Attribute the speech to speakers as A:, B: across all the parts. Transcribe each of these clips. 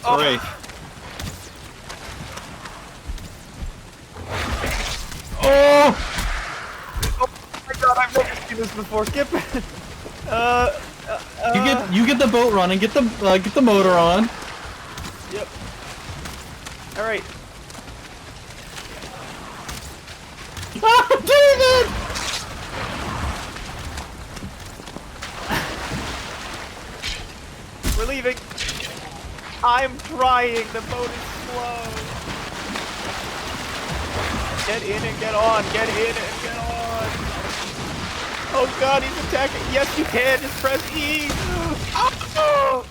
A: Hooray.
B: Oh! Oh my god, I've never seen this before. Skip.
A: You get the boat running. Get the motor on.
B: Yep. All right.
A: David!
B: We're leaving. I'm trying. The boat is slow. Get in and get on. Get in and get on. Oh god, he's attacking. Yes, you can. Just press E. Oh!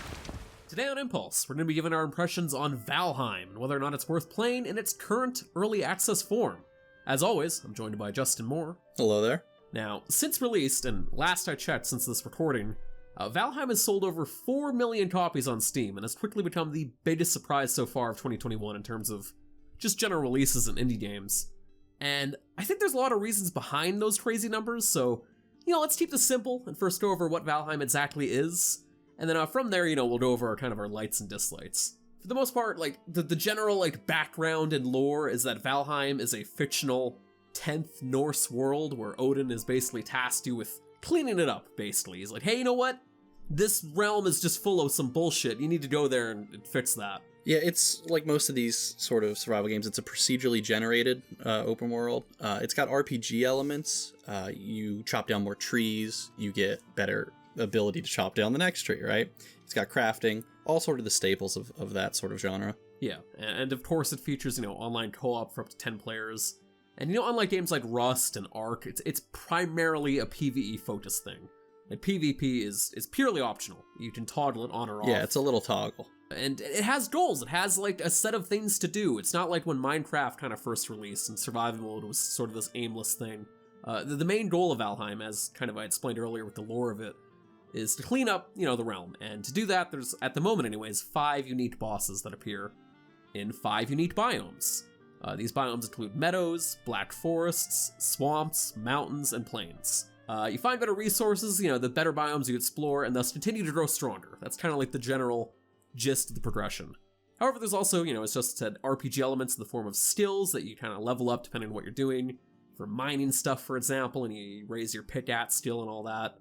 C: Today on Impulse, we're going to be giving our impressions on Valheim and whether or not it's worth playing in its current early access form. As always, I'm joined by Justin Moore.
A: Hello there.
C: Now, since released, and last I checked since this recording, Valheim has sold over 4 million copies on Steam and has quickly become the biggest surprise so far of 2021 in terms of just general releases and indie games. And I think there's a lot of reasons behind those crazy numbers, so, let's keep this simple and first go over what Valheim exactly is, and then from there, we'll go over our lights and dislikes. For the most part, the general, background and lore is that Valheim is a fictional 10th Norse world where Odin is basically tasked you with cleaning it up, basically. He's like, hey, you know what? This realm is just full of some bullshit. You need to go there and fix that.
D: Yeah, it's like most of these sort of survival games, it's a procedurally generated open world. It's got RPG elements. You chop down more trees, you get better ability to chop down the next tree, right? It's got crafting, all sort of the staples of that sort of genre.
C: Yeah, and of course it features, online co-op for up to 10 players. And unlike games like Rust and Ark, it's primarily a PvE focused thing. Like PvP is purely optional. You can toggle it on or off.
D: Yeah, it's a little toggle.
C: And it has goals. It has a set of things to do. It's not like when Minecraft kind of first released and survival mode was sort of this aimless thing. The main goal of Valheim, as I explained earlier with the lore of it, is to clean up, the realm. And to do that, there's, at the moment anyways, 5 unique bosses that appear in 5 unique biomes. These biomes include meadows, black forests, swamps, mountains, and plains. You find better resources, the better biomes you explore, and thus continue to grow stronger. That's kind of like the general gist of the progression. However, there's also, as just said, RPG elements in the form of skills that you kind of level up depending on what you're doing. For mining stuff, for example, and you raise your pickaxe skill and all that.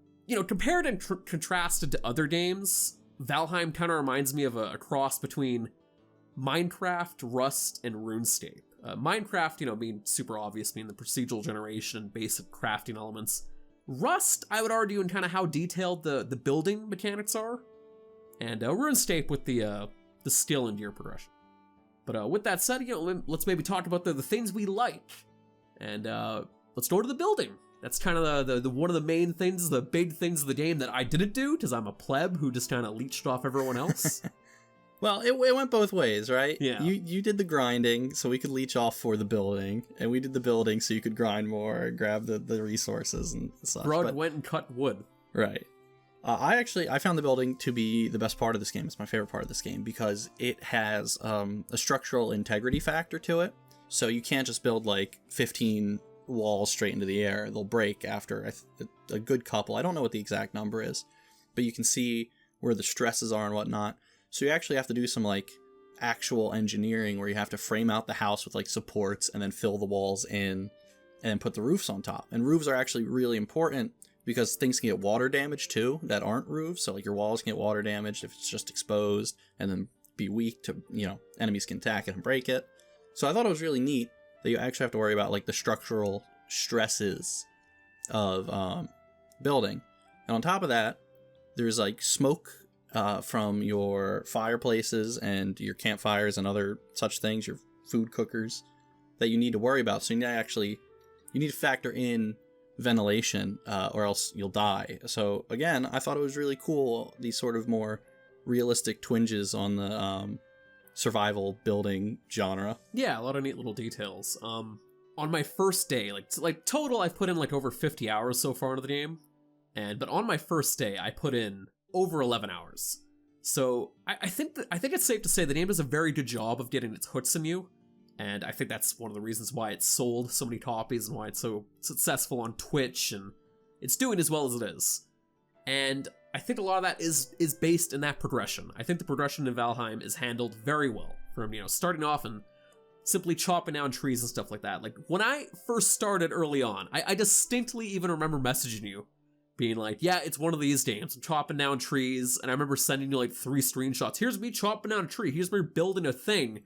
C: Compared and contrasted to other games, Valheim kind of reminds me of a cross between Minecraft, Rust, and RuneScape. Minecraft, being super obvious, being the procedural generation and basic crafting elements. Rust, I would argue, in kind of how detailed the building mechanics are. And RuneScape with the skill and gear progression. But with that said, let's maybe talk about the things we like. And let's go to the building. That's kind of the one of the main things, the big things of the game that I didn't do, because I'm a pleb who just kind of leeched off everyone else.
D: Well, it went both ways, right?
C: Yeah.
D: You did the grinding so we could leech off for the building, and we did the building so you could grind more and grab the resources and such.
C: Brud went and cut wood.
D: Right. I found the building to be the best part of this game. It's my favorite part of this game because it has a structural integrity factor to it. So you can't just build 15 walls straight into the air. They'll break after a good couple. I don't know what the exact number is, but you can see where the stresses are and whatnot. So you actually have to do some actual engineering where you have to frame out the house with supports and then fill the walls in and then put the roofs on top. And roofs are actually really important because things can get water damage too that aren't roofs. So your walls can get water damaged if it's just exposed and then be weak to, enemies can attack it and break it. So I thought it was really neat that you actually have to worry about the structural stresses of building. And on top of that, there's smoke from your fireplaces and your campfires and other such things, your food cookers, that you need to worry about. So you need to factor in ventilation or else you'll die. So again, I thought it was really cool, these sort of more realistic twinges on the survival building genre.
C: Yeah, a lot of neat little details. On my first day, total, I've put in over 50 hours so far into the game. But on my first day, I put in over 11 hours. So I think it's safe to say the game does a very good job of getting its hooks in you. And I think that's one of the reasons why it's sold so many copies and why it's so successful on Twitch, and it's doing as well as it is. And I think a lot of that is based in that progression. I think the progression in Valheim is handled very well, from, you know, starting off and simply chopping down trees and stuff like that. Like, when I first started early on, I distinctly even remember messaging you, being like, yeah, it's one of these games, I'm chopping down trees, and I remember sending you like 3 screenshots. Here's me chopping down a tree, here's me building a thing.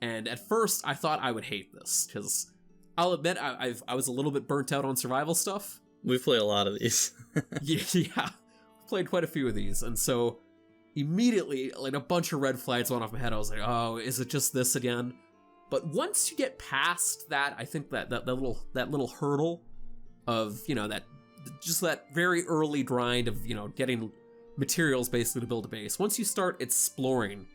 C: And at first, I thought I would hate this, because I'll admit I was a little bit burnt out on survival stuff.
D: We've played a lot of these.
C: Yeah, played quite a few of these, and so immediately, like, a bunch of red flags went off my head. I was like, oh, is it just this again? But once you get past that, I think that little hurdle of, you know, that very early grind of, you know, getting materials basically to build a base. Once you start exploring,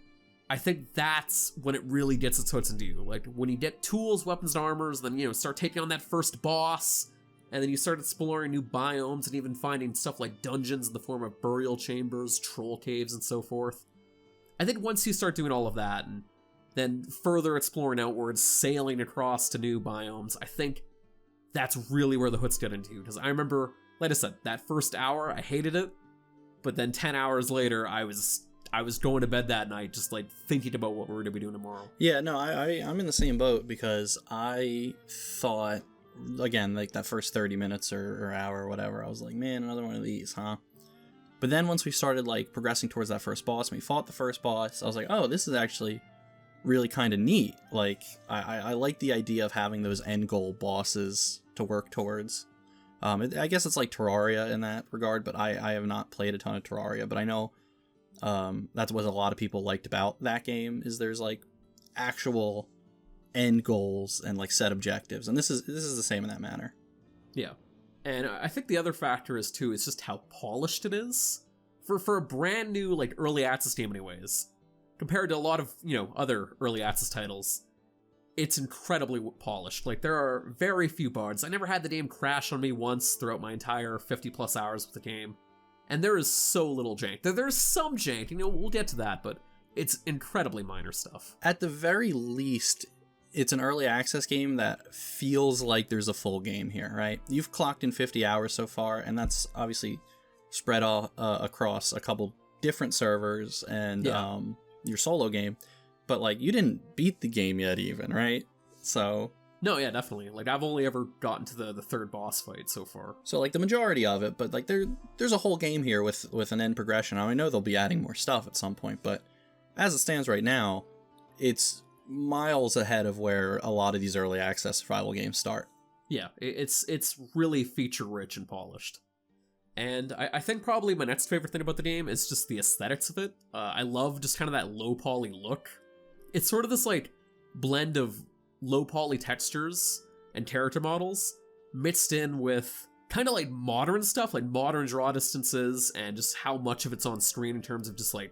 C: I think that's when it really gets its hooks into you. Like, when you get tools, weapons, and armors, then, you know, start taking on that first boss, and then you start exploring new biomes and even finding stuff like dungeons in the form of burial chambers, troll caves, and so forth. I think once you start doing all of that, and then further exploring outwards, sailing across to new biomes, I think that's really where the hooks get into you. Because I remember, like I said, that first hour, I hated it, but then 10 hours later, I was going to bed that night just, like, thinking about what we're going to be doing tomorrow.
D: Yeah, no, I'm in the same boat, because I thought, again, like that first 30 minutes or hour or whatever, I was like, man, another one of these, huh? But then once we started, like, progressing towards that first boss, and we fought the first boss, I was like, oh, this is actually really kind of neat. Like, I like the idea of having those end goal bosses to work towards. I guess it's like Terraria in that regard, but I have not played a ton of Terraria, but I know that's what a lot of people liked about that game, is there's, like, actual end goals and, like, set objectives, and this is the same in that manner.
C: Yeah, and I think the other factor is too is just how polished it is for a brand new, like, early access game anyways, compared to a lot of, you know, other early access titles. It's incredibly polished. Like, there are very few bugs. I never had the game crash on me once throughout my entire 50+ hours with the game. And there is so little jank. There's some jank, you know, we'll get to that, but it's incredibly minor stuff.
D: At the very least, it's an early access game that feels like there's a full game here, right? You've clocked in 50 hours so far, and that's obviously spread all across a couple different servers and your solo game. But, like, you didn't beat the game yet even, right? So...
C: No, yeah, definitely. Like, I've only ever gotten to the third boss fight so far.
D: So, like, the majority of it, but, like, there's a whole game here with an end progression. I know they'll be adding more stuff at some point, but as it stands right now, it's miles ahead of where a lot of these early access survival games start.
C: Yeah, it's really feature-rich and polished. And I think probably my next favorite thing about the game is just the aesthetics of it. I love just kind of that low-poly look. It's sort of this, like, blend of low-poly textures and character models mixed in with kind of, like, modern stuff, like modern draw distances, and just how much of it's on screen in terms of just, like,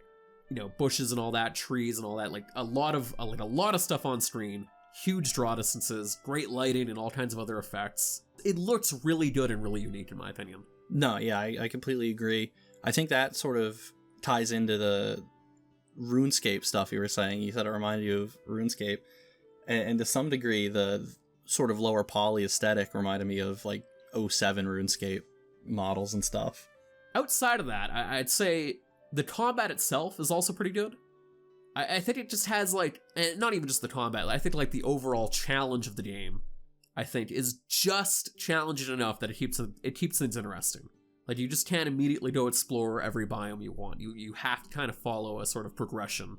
C: you know, bushes and all that, trees and all that, like a lot of stuff on screen, huge draw distances, great lighting, and all kinds of other effects. It looks really good and really unique, in my opinion.
D: No, yeah, I completely agree. I think that sort of ties into the RuneScape stuff you were saying. You said it reminded you of RuneScape. And to some degree, the sort of lower poly aesthetic reminded me of, like, 07 RuneScape models and stuff.
C: Outside of that, I'd say the combat itself is also pretty good. I think it just has, like, and not even just the combat, I think, like, the overall challenge of the game, I think, is just challenging enough that it keeps things interesting. Like, you just can't immediately go explore every biome you want. You have to kind of follow a sort of progression.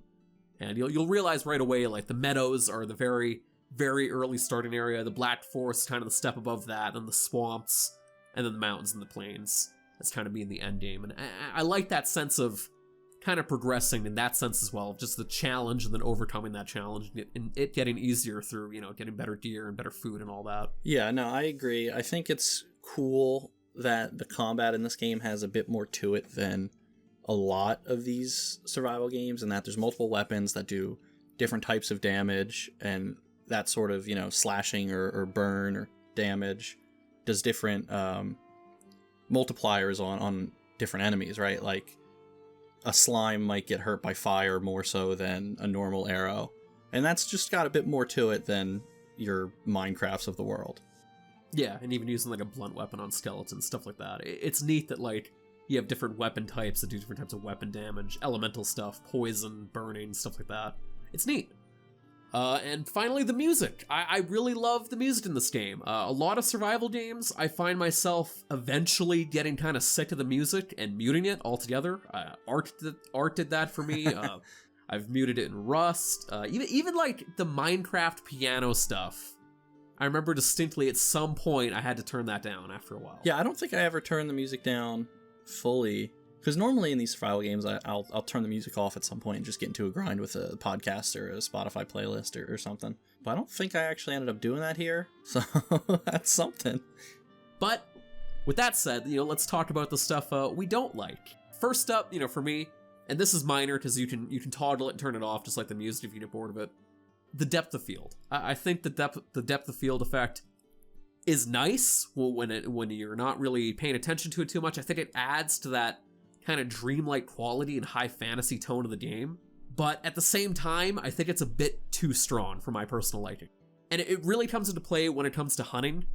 C: And you'll realize right away, like, the meadows are the very, very early starting area, the Black Forest kind of the step above that, and the swamps, and then the mountains and the plains. That's kind of being the end game. And I like that sense of kind of progressing in that sense as well, just the challenge and then overcoming that challenge and it getting easier through, you know, getting better gear and better food and all that.
D: Yeah, no, I agree. I think it's cool that the combat in this game has a bit more to it than a lot of these survival games, and that there's multiple weapons that do different types of damage, and that sort of, you know, slashing or burn or damage does different multipliers on different enemies, right? Like, a slime might get hurt by fire more so than a normal arrow, and that's just got a bit more to it than your Minecrafts of the world.
C: Yeah, and even using, like, a blunt weapon on skeletons, stuff like that. It's neat that, like, You have different weapon types that do different types of weapon damage, elemental stuff, poison, burning, stuff like that. It's neat. And finally, the music. I really love the music in this game. A lot of survival games, I find myself eventually getting kind of sick of the music and muting it altogether. Art did that for me. I've muted it in Rust. Even like the Minecraft piano stuff. I remember distinctly at some point I had to turn that down after a while.
D: Yeah, I don't think I ever turned the music down fully. Because normally in these survival games, I'll turn the music off at some point and just get into a grind with a podcast or a Spotify playlist or something. But I don't think I actually ended up doing that here, so that's something.
C: But with that said, let's talk about the stuff we don't like. First up, for me, and this is minor because you can toggle it and turn it off just like the music if you get bored of it. The depth of field. I think the depth of field effect is nice when you're not really paying attention to it too much. I think it adds to that kind of dreamlike quality and high fantasy tone of the game, but at the same time, I think it's a bit too strong for my personal liking. And it really comes into play when it comes to hunting.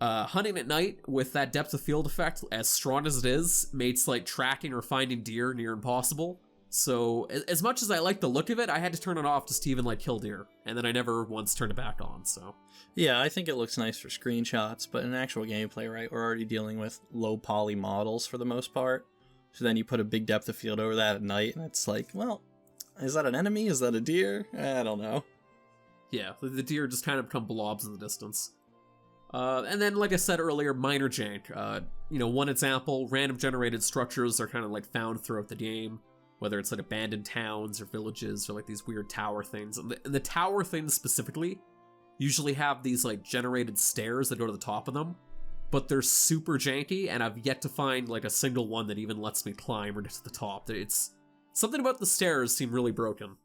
C: Hunting at night with that depth of field effect, as strong as it is, makes like tracking or finding deer near impossible. So as much as I like the look of it, I had to turn it off just to even like kill deer, and then I never once turned it back on. So
D: yeah, I think it looks nice for screenshots, but in actual gameplay, right, we're already dealing with low poly models for the most part. So then you put a big depth of field over that at night, and it's like, well, is that an enemy? Is that a deer? I don't know.
C: Yeah, the deer just kind of become blobs in the distance. And then, like I said earlier, minor jank. One example, random generated structures are kind of like found throughout the game, whether it's like abandoned towns or villages or like these weird tower things. And the tower things specifically usually have these like generated stairs that go to the top of them, but they're super janky, and I've yet to find like a single one that even lets me climb or get to the top. It's something about the stairs seem really broken.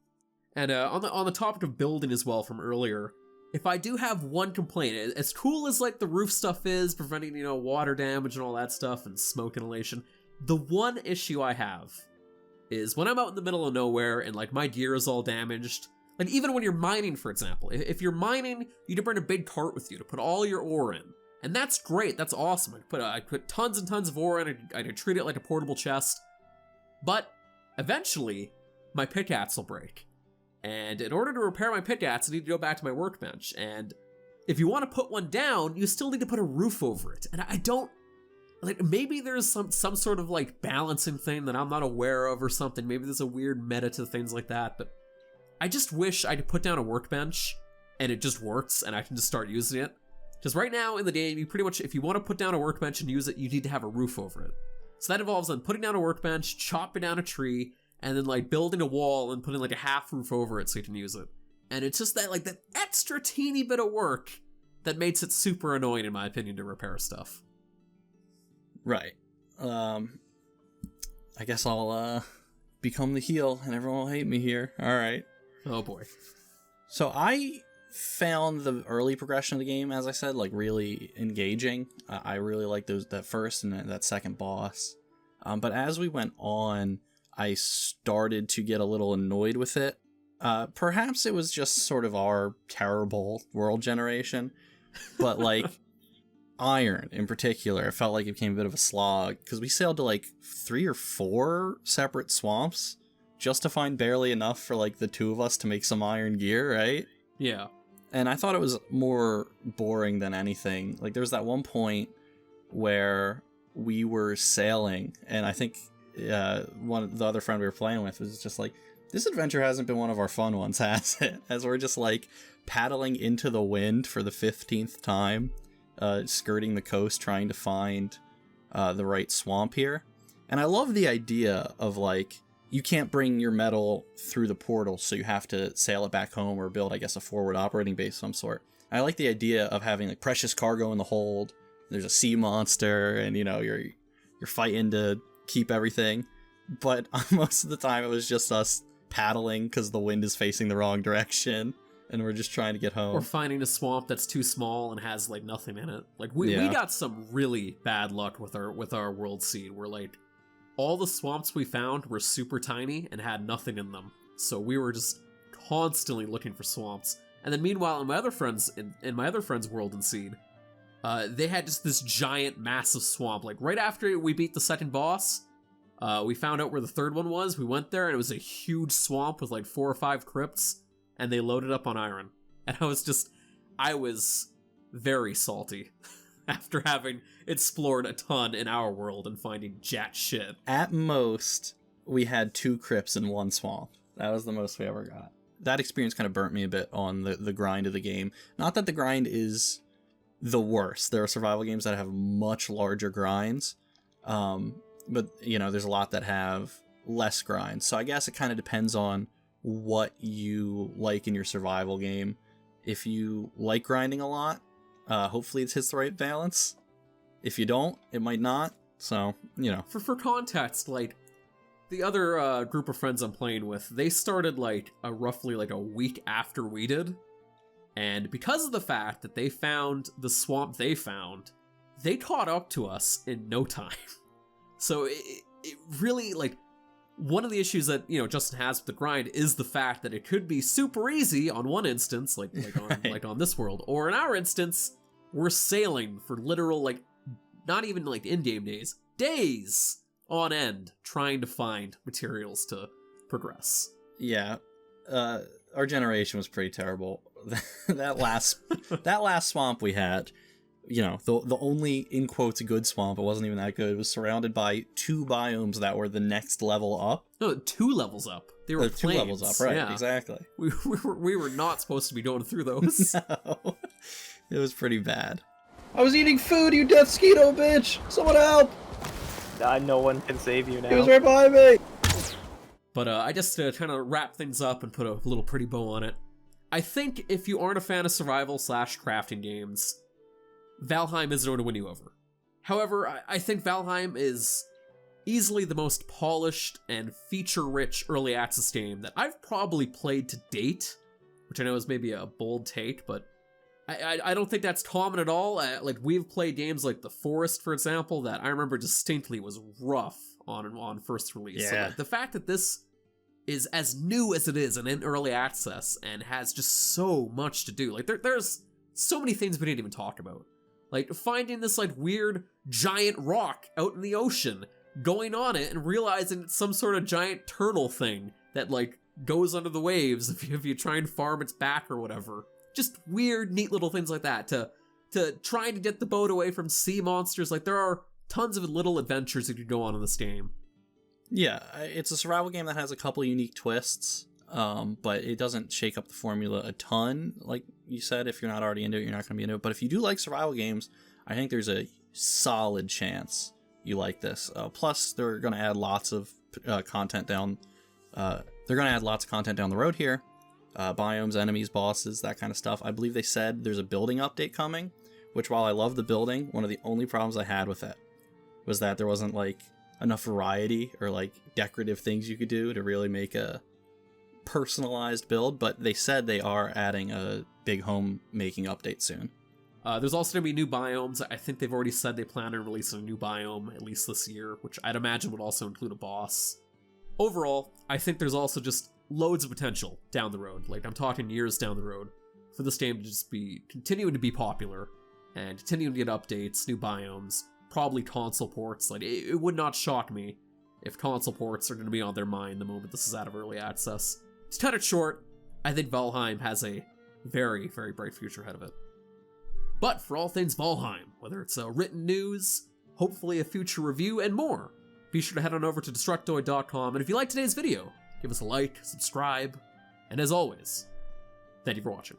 C: And on the topic of building as well from earlier, if I do have one complaint, as cool as like the roof stuff is, preventing water damage and all that stuff and smoke inhalation, the one issue I have is when I'm out in the middle of nowhere and like my gear is all damaged. Like even when you're mining, for example, if you're mining, you need to bring a big cart with you to put all your ore in. And that's great, that's awesome. I put tons and tons of ore in, I could treat it like a portable chest. But eventually, my pickaxe will break. And in order to repair my pickaxe, I need to go back to my workbench. And if you want to put one down, you still need to put a roof over it. And I don't, like, maybe there's some sort of like balancing thing that I'm not aware of or something. Maybe there's a weird meta to things like that. But I just wish I could put down a workbench and it just works and I can just start using it. Because right now in the game, you pretty much, if you want to put down a workbench and use it, you need to have a roof over it. So that involves then putting down a workbench, chopping down a tree, and then like building a wall and putting like a half roof over it so you can use it. And it's just that like that extra teeny bit of work that makes it super annoying in my opinion to repair stuff.
D: Right. I guess I'll become the heel and everyone will hate me here. All right.
C: Oh boy.
D: So I found the early progression of the game, as I said, like really engaging. I really liked that first and that second boss. But as we went on, I started to get a little annoyed with it. Perhaps it was just sort of our terrible world generation, but like iron in particular, it felt like it became a bit of a slog because we sailed to like 3 or 4 separate swamps just to find barely enough for like the 2 of us to make some iron gear, right?
C: Yeah.
D: And I thought it was more boring than anything. Like there was that one point where we were sailing, and I think the other friend we were playing with was just like, this adventure hasn't been one of our fun ones, has it? As we're just like paddling into the wind for the 15th time, skirting the coast trying to find the right swamp here. And I love the idea of like, you can't bring your metal through the portal, so you have to sail it back home or build, I guess, a forward operating base of some sort. I like the idea of having like precious cargo in the hold. There's a sea monster, and you're fighting to keep everything. But most of the time, it was just us paddling because the wind is facing the wrong direction, and we're just trying to get home.
C: Or finding a swamp that's too small and has like nothing in it. Like we got some really bad luck with our world seed. Where like all the swamps we found were super tiny and had nothing in them. So we were just constantly looking for swamps. And then meanwhile, in my other friends' world and seed, they had just this giant, massive swamp. Like, right after we beat the second boss, we found out where the third one was. We went there, and it was a huge swamp with like 4 or 5 crypts, and they loaded up on iron. And I was very salty after having explored a ton in our world and finding jack shit.
D: At most, we had 2 crypts in 1 swamp. That was the most we ever got. That experience kind of burnt me a bit on the grind of the game. Not that the grind is the worst. There are survival games that have much larger grinds. But, you know, there's a lot that have less grinds. So I guess it kind of depends on what you like in your survival game. If you like grinding a lot, hopefully it hits the right balance. If you don't, it might not. So, you know.
C: For context, like, the other group of friends I'm playing with, they started, like, roughly, like, a week after we did. And because of the fact that they found the swamp they found, they caught up to us in no time. So it really, like, one of the issues that, you know, Justin has with the grind is the fact that it could be super easy on one instance, like on this world, or in our instance, we're sailing for literal, like, not even like in-game days on end, trying to find materials to progress.
D: Yeah, our generation was pretty terrible. that last swamp we had, you know, the only, in quotes, good swamp, it wasn't even that good, it was surrounded by 2 biomes that were the next level up.
C: No, 2 levels up. They were
D: 2 levels up, right, yeah. Exactly.
C: We were not supposed to be going through those.
D: No, it was pretty bad.
A: I was eating food, you death skeeto bitch! Someone help!
B: No one can save you now.
A: He was right behind me!
C: But I just kind of wrap things up and put a little pretty bow on it. I think if you aren't a fan of survival/crafting games, Valheim isn't going to win you over. However, I think Valheim is easily the most polished and feature-rich early access game that I've probably played to date, which I know is maybe a bold take, but I don't think that's common at all. Like, we've played games like The Forest, for example, that I remember distinctly was rough on first release.
D: Yeah.
C: So, like, the fact that this is as new as it is and in early access and has just so much to do. Like, there's so many things we didn't even talk about. Like, finding this, like, weird giant rock out in the ocean, going on it and realizing it's some sort of giant turtle thing that, like, goes under the waves if you try and farm its back or whatever. Just weird, neat little things like that. To trying to get the boat away from sea monsters. Like, there are tons of little adventures that you go on in this game.
D: Yeah, it's a survival game that has a couple unique twists, but it doesn't shake up the formula a ton. Like you said, if you're not already into it, you're not going to be into it. But if you do like survival games, I think there's a solid chance you like this. Plus, they're going to add lots of content down. They're going to add lots of content down the road here. Biomes, enemies, bosses, that kind of stuff. I believe they said there's a building update coming, which, while I love the building, one of the only problems I had with it was that there wasn't, like, enough variety or, like, decorative things you could do to really make a personalized build, but they said they are adding a big home making update soon.
C: There's also going to be new biomes. I think they've already said they plan on releasing a new biome at least this year, which I'd imagine would also include a boss. Overall, I think there's also just loads of potential down the road. Like, I'm talking years down the road for this game to just be continuing to be popular and continuing to get updates, new biomes, probably console ports. Like, it would not shock me if console ports are going to be on their mind the moment this is out of early access. To cut it short, I think Valheim has a very, very bright future ahead of it. But for all things Valheim, whether it's written news, hopefully a future review, and more, be sure to head on over to Destructoid.com, and if you liked today's video, give us a like, subscribe, and as always, thank you for watching.